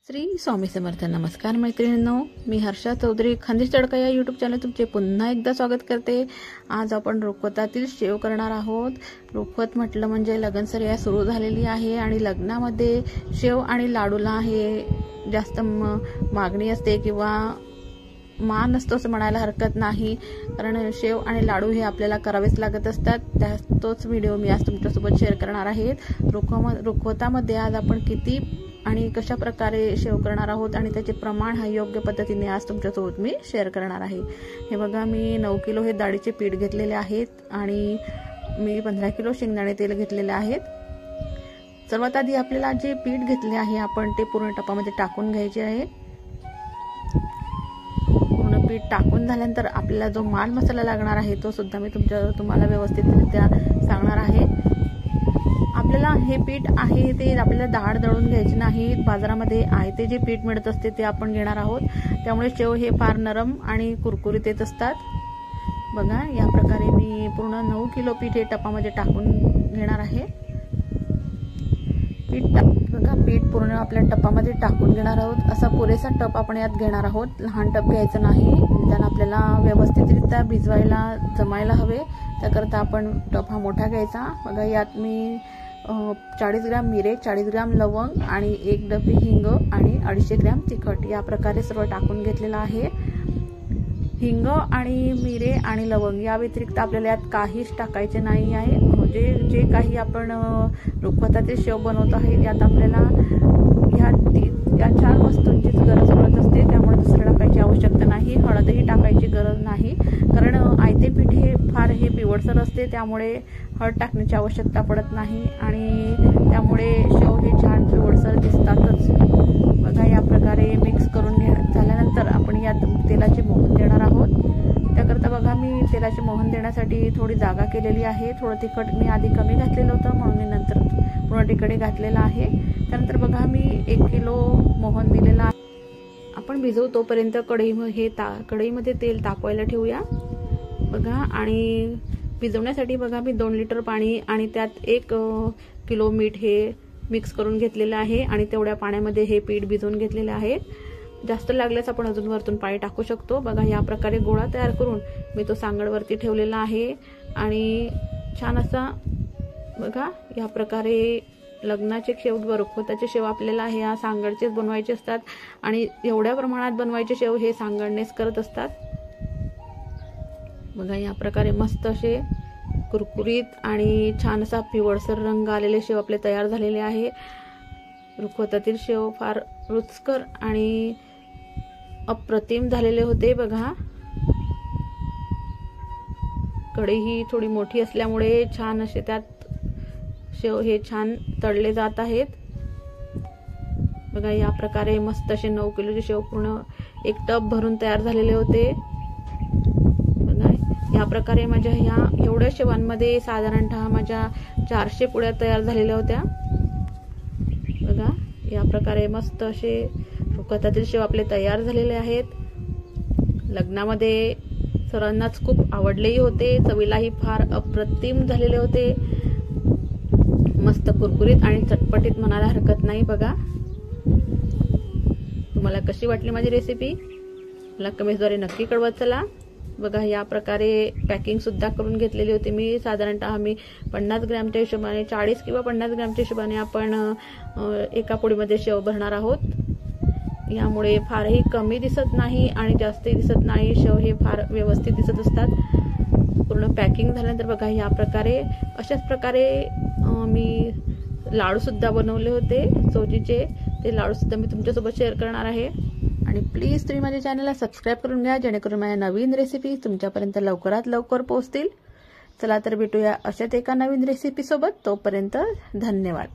श्री स्वामी समर्थ. नमस्कार मैत्रिणींनो, मी हर्षा चौधरी खानदेश तडका या यूट्यूब चॅनल तुमचे पुन्हा एकदा स्वागत करते. आज आपण रुखवतातील शेव करणार आहोत. रुखवत म्हटलं म्हणजे लगनसर्या सुरू झालेली आहे आणि लग्नामध्ये शेव आणि लाडूला हे जास्त मागणी असते किंवा मान असतो असं म्हणायला हरकत नाही, कारण शेव आणि लाडू हे आपल्याला करावेच लागत असतात. तोच व्हिडिओ मी आज तुमच्यासोबत शेअर करणार आहे. रुखवतामध्ये आज आपण किती आणि कशा प्रकारे शेव करणार आहोत आणि त्याचे प्रमाण हा योग्य पद्धतीने आज तुमच्यासोबत मी शेअर करणार आहे. हे बघा, मी 9 किलो हे डाळीचे पीठ घेतलेले आहेत आणि मी 15 किलो शेंगदाणे तेल घेतलेले आहेत. सर्वात आधी आपल्याला जे पीठ घेतले आहे आपण ते पूर्ण टपामध्ये टाकून घ्यायचे आहे. पूर्ण पीठ टाकून झाल्यानंतर आपल्याला जो माल मसाला लागणार आहे तो सुद्धा मी तुम्हाला व्यवस्थितरित्या सांगणार आहे. आपल्याला हे पीठ आहे ते आपल्याला डाळ दळून घ्यायची नाही. बाजारामध्ये आहे ते जे पीठ मिळत असते ते आपण घेणार आहोत. त्यामुळे शेव हे फार नरम आणि कुरकुरीत येत असतात. बघा, या प्रकारे मी पूर्ण 9 किलो पीठ हे टपामध्ये टाकून घेणार आहे. पीठ पूर्ण आपल्या टपामध्ये टाकून घेणार आहोत. असा पुरेसा टप आपण यात घेणार आहोत. लहान टप घ्यायचा नाही, निदान आपल्याला व्यवस्थितरित्या भिजवायला जमायला हवे त्याकरता आपण टप हा मोठा घ्यायचा. बघा, यात मी 40 ग्रॅम मिरे, 40 ग्रॅम लवंग आणि 1 डबी हिंग आणि 250 ग्रॅम तिखट या प्रकारे सर्व टाकून घेतलेलं आहे. हिंग आणि मिरे आणि लवंग या व्यतिरिक्त आपल्याला यात काहीच टाकायचे नाही आहे. म्हणजे जे काही आपण रुखवतातील शेव बनवत आहे यात आपल्याला या 4 वस्तूंचीच गरज पडत असते. त्यामुळे दुसरं टाकायची आवश्यकता नाही. हळदही टाकायची गरज नाही, कारण आयते पीठ हे फार पिवळसर असते, त्यामुळे हळद टाकण्याची आवश्यकता पडत नाही आणि त्यामुळे शेव हे छान पिवळसर दिसतातच. बघा, या प्रकारे मिक्स करून झाल्यानंतर आपण यात तेलाचे मोहन देणार आहोत. त्याकरता बघा, मी तेलाचे मोहन देण्यासाठी थोडी जागा केलेली आहे. थोडं तिखट मी आधी कमी घातलेलं होतं म्हणून मी नंतर पूर्ण तिकडे घातलेलं आहे. त्यानंतर बघा, मी 1 किलो मोहन दिलेला आहे. आपण भिजवू तोपर्यंत कढईमध्ये तेल तापवायला ठेवूया. बघा, आणि भिजवण्यासाठी बघा मी 2 लिटर पाणी आणि त्यात 1 किलो मीठ हे मिक्स करून घेतलेलं आहे आणि तेवढ्या पाण्यामध्ये हे पीठ भिजवून घेतलेले आहे. जास्त लागल्यास आपण अजून वरतून पाणी टाकू शकतो. बघा, या प्रकारे गोळा तयार करून मी तो सांगडवरती ठेवलेला आहे आणि छान असा बघा या प्रकारे लग्नाचे शेव, रुखवताचे शेव आपल्याला ह्या सांगडचेच बनवायचे असतात आणि एवढ्या प्रमाणात बनवायचे शेव हे सांगडनेच करत असतात. बघा, या प्रकारे मस्त असे कुरकुरीत आणि छान असा पिवळसर रंग आलेले शेव आपले तयार झालेले आहे. रुखवतातील शेव फार रुचकर आणि अप्रतिम झालेले होते. बघा, कढई ही थोडी मोठी असल्यामुळे छान असे त्यात शेव हे छान तळले जात आहेत. बघा, या प्रकारे मस्त असे 9 किलोचे शेव पूर्ण 1 टप भरून तयार झालेले होते. बघा, या प्रकारे माझ्या एवढ्या शेवांमध्ये साधारणतः माझ्या 400 पुड्या तयार झालेल्या होत्या. बघा, या प्रकारे मस्त असे रुखवतातील शेव आपले तयार झालेले आहेत. लग्नामध्ये सर्वांनाच खूप आवडलेही होते, चवीलाही फार अप्रतिम झालेले होते. मस्त कुरकुरीत आणि चटपटीत म्हणायला हरकत नाही. बघा, तुम्हाला कशी वाटली माझी रेसिपी मला कमेंट्सद्वारे नक्की कळवत चला. बघा, या प्रकारे पॅकिंग सुद्धा करून घेतलेली होती मी. साधारणतः मी 50 ग्रॅमच्या हिशोबाने 40 किंवा 50 ग्रॅमच्या हिशोबाने आपण एका पोळीमध्ये शेव भरणार आहोत. यामुळे फारही कमी दिसत नाही आणि जास्तही दिसत नाही. शेव हे फार व्यवस्थित दिसत असतात. पूर्ण पॅकिंग झाल्यानंतर बघा, या प्रकारे अशाच प्रकारे मी लाडू सुद्धा बनवले होते सोजीचे. ते लाडू सुद्धा मी तुमच्यासोबत शेअर करणार आहे. आणि प्लीज तुम्ही माझ्या चॅनलला सबस्क्राईब करून घ्या, जेणेकरून माझ्या नवीन रेसिपी तुमच्यापर्यंत लवकरात लवकर पोहोचतील. चला तर भेटूया अशाच एका नवीन रेसिपी सोबत. तोपर्यंत धन्यवाद.